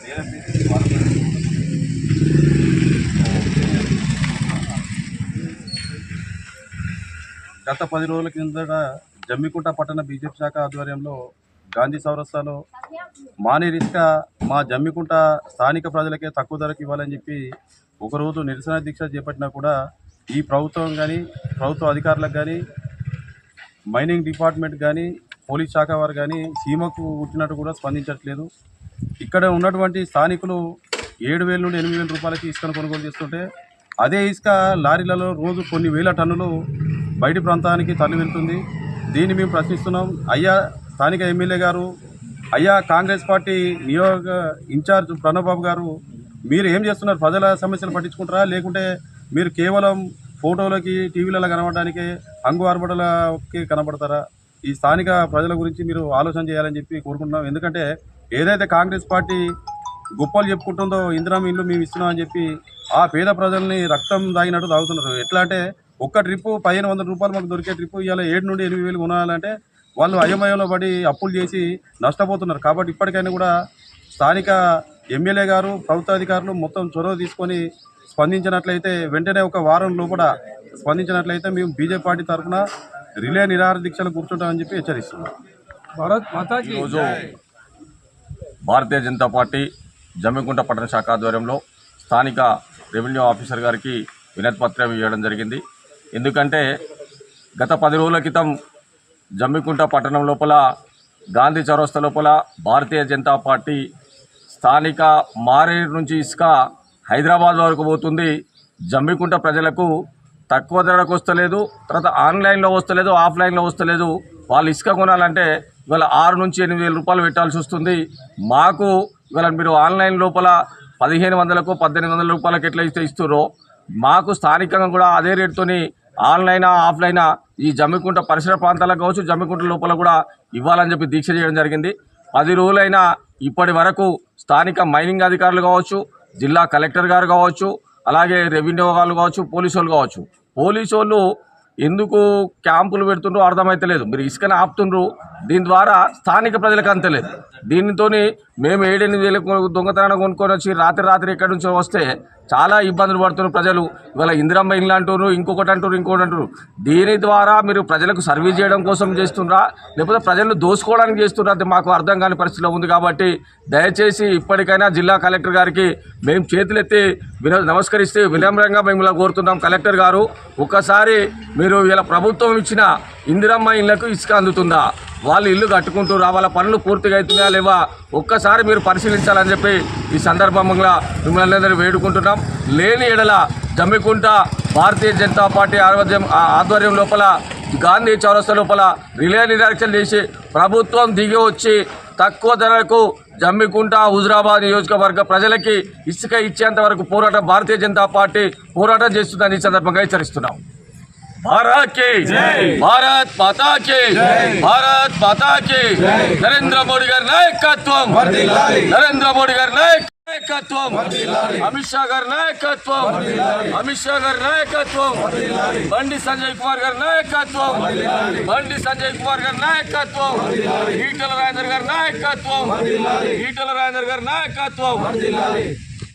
గత 10 రోజుల కిందట జమ్మికుంట పట్టణ బీజేపీ శాఖ ఆధ్వర్యంలో గాంధీ చౌరస్తాలో మానేరు ఇసుక మా జమ్మికుంట స్థానిక ప్రజలకే తక్కువ ధరకు ఇవ్వాలని చెప్పి ఒకరోజు నిరసన దీక్ష చేపట్టినా కూడా ఈ ప్రభుత్వం కానీ ప్రభుత్వ అధికారులకు కానీ మైనింగ్ డిపార్ట్మెంట్ కానీ పోలీస్ శాఖ వారు కానీ సీమకు పుట్టినట్టు కూడా స్పందించట్లేదు. ఇక్కడ ఉన్నటువంటి స్థానికులు 7,000 నుండి 8,000 రూపాయలకి ఇసుకను కొనుగోలు చేస్తుంటే అదే ఇసుక లారీలలో రోజు కొన్ని వేల టన్నులు బయటి ప్రాంతానికి తరలి వెళ్తుంది. దీన్ని మేము ప్రశ్నిస్తున్నాం. అయ్యా స్థానిక ఎమ్మెల్యే గారు, అయ్యా కాంగ్రెస్ పార్టీ నియోజక ఇన్ఛార్జ్ ప్రణబ్ బాబు గారు, మీరు ఏం చేస్తున్నారు? ప్రజల సమస్యలు పట్టించుకుంటారా, లేకుంటే మీరు కేవలం ఫోటోలకి టీవీలలో కనబడడానికి హంగు ఆర్భటలకి కనబడతారా? ఈ స్థానిక ప్రజల గురించి మీరు ఆలోచన చేయాలని చెప్పి కోరుకుంటున్నాం. ఎందుకంటే ఏదైతే కాంగ్రెస్ పార్టీ గొప్పలు చెప్పుకుంటుందో ఇందిరమ్మ ఇల్లు మేము ఇస్తున్నామని చెప్పి ఆ పేద ప్రజల్ని రక్తం తాగినట్టు తాగుతున్నారు. ఎట్లా అంటే ఒక్క ట్రిప్పు 1,500 రూపాయలు మాకు దొరికే ట్రిప్పు ఇవాళ 7 నుండి 8,000 కొనాలంటే వాళ్ళు అయోమయంలో పడి అప్పులు చేసి నష్టపోతున్నారు. కాబట్టి ఇప్పటికైనా కూడా స్థానిక ఎమ్మెల్యే గారు, ప్రభుత్వ అధికారులు మొత్తం చొరవ తీసుకొని స్పందించినట్లయితే, వెంటనే ఒక వారం లోపల స్పందించినట్లయితే మేము బీజేపీ పార్టీ తరఫున రిలే నిరాహార దీక్షలు కూర్చుంటామని చెప్పి హెచ్చరిస్తున్నాం. ఈరోజు భారతీయ జనతా పార్టీ జమ్మికుంట పట్టణ శాఖ ఆధ్వర్యంలో స్థానిక రెవెన్యూ ఆఫీసర్ గారికి వినతి పత్రం ఇవ్వడం జరిగింది. ఎందుకంటే గత 10 రోజుల క్రితం జమ్మికుంట పట్టణం లోపల గాంధీ చౌరస్తా లోపల భారతీయ జనతా పార్టీ స్థానిక మారేరు నుంచి ఇసుక హైదరాబాద్ వరకు పోతుంది. జమ్మికుంట ప్రజలకు తక్కువ ధరకు వస్తలేదు, తర్వాత ఆన్లైన్లో వస్తలేదు, ఆఫ్లైన్లో వస్తలేదు. వాళ్ళు ఇసుక కొనాలంటే ఇవాళ 6 నుంచి 8,000 రూపాయలు పెట్టాల్సి వస్తుంది. మాకు ఇవాళ మీరు ఆన్లైన్ లోపల 1,500కు 1,800 రూపాయలకు ఎట్లా ఇస్తున్నారో మాకు స్థానికంగా కూడా అదే రేటుతోని ఆన్లైనా ఆఫ్లైనా ఈ జమ్మికుంట పరిసర ప్రాంతాలకు కావచ్చు, జమ్మికుంట లోపల కూడా ఇవ్వాలని చెప్పి దీక్ష చేయడం జరిగింది. 10 రోజులైనా ఇప్పటి వరకు స్థానిక మైనింగ్ అధికారులు కావచ్చు, జిల్లా కలెక్టర్ గారు కావచ్చు, అలాగే రెవెన్యూ వాళ్ళు కావచ్చు, పోలీసు వాళ్ళు కావచ్చు, పోలీసు వాళ్ళు ఎందుకు క్యాంపులు పెడుతుండ్రో అర్థమైతలేదు. మీరు ఇసుకని ఆపుతుండ్రు, దీని ద్వారా స్థానిక ప్రజలకు అంతలేదు. దీనితో మేము 7,000 దొంగతనాన్ని కొనుక్కొని వచ్చి రాత్రి ఎక్కడి నుంచో వస్తే చాలా ఇబ్బందులు పడుతున్నారు ప్రజలు. ఇవాళ ఇందిరమ్మ ఇల్లు అంటున్నారు, ఇంకొకటి అంటారు. దీని ద్వారా మీరు ప్రజలకు సర్వీస్ చేయడం కోసం చేస్తున్నారా, లేకపోతే ప్రజలను దోసుకోవడానికి చేస్తున్నారా అది మాకు అర్థం కాని పరిస్థితిలో ఉంది. కాబట్టి దయచేసి ఇప్పటికైనా జిల్లా కలెక్టర్ గారికి మేము చేతులెత్తి నమస్కరిస్తే వినమ్రంగా మేము ఇలా కోరుతున్నాం. కలెక్టర్ గారు, ఒక్కసారి మీరు ఇలా ప్రభుత్వం ఇచ్చిన ఇందిరమ్మ ఇళ్లకు ఇసుక అందుతుందా, వాళ్ళు ఇల్లు కట్టుకుంటున్నా, వాళ్ళ పనులు పూర్తిగా అవుతున్నాయా లేవా, ఒక్కసారి మీరు పరిశీలించాలని చెప్పి ఈ సందర్భంగా మిమ్మల్ని అందరూ వేడుకుంటున్నాం. లేని ఎడల జమ్మికుంట భారతీయ జనతా పార్టీ ఆధ్వర్యం లోపల గాంధీ చౌరస్తా లోపల రిలే నిరీక్షలు చేసి ప్రభుత్వం దిగి వచ్చి తక్కువ ధరకు జమ్మికుంట హుజురాబాద్ నియోజకవర్గ ప్రజలకి ఇసుక ఇచ్చేంత వరకు పోరాటం భారతీయ జనతా పార్టీ పోరాటం చేస్తుందని ఈ సందర్భంగా హెచ్చరిస్తున్నాం. भारत की जय, भारत माता की जय, भारत माता की नरेंद्र मोदी गाరి నాయకత్వం, నరేంద్ర మోడీ గారి నాయకత్వం, అమిత్ షా గారి నాయకత్వం, బండి సంజయ్ కుమార్ గారి నాయకత్వం, ఈటల రాజేందర్ గారి నాయకత్వం.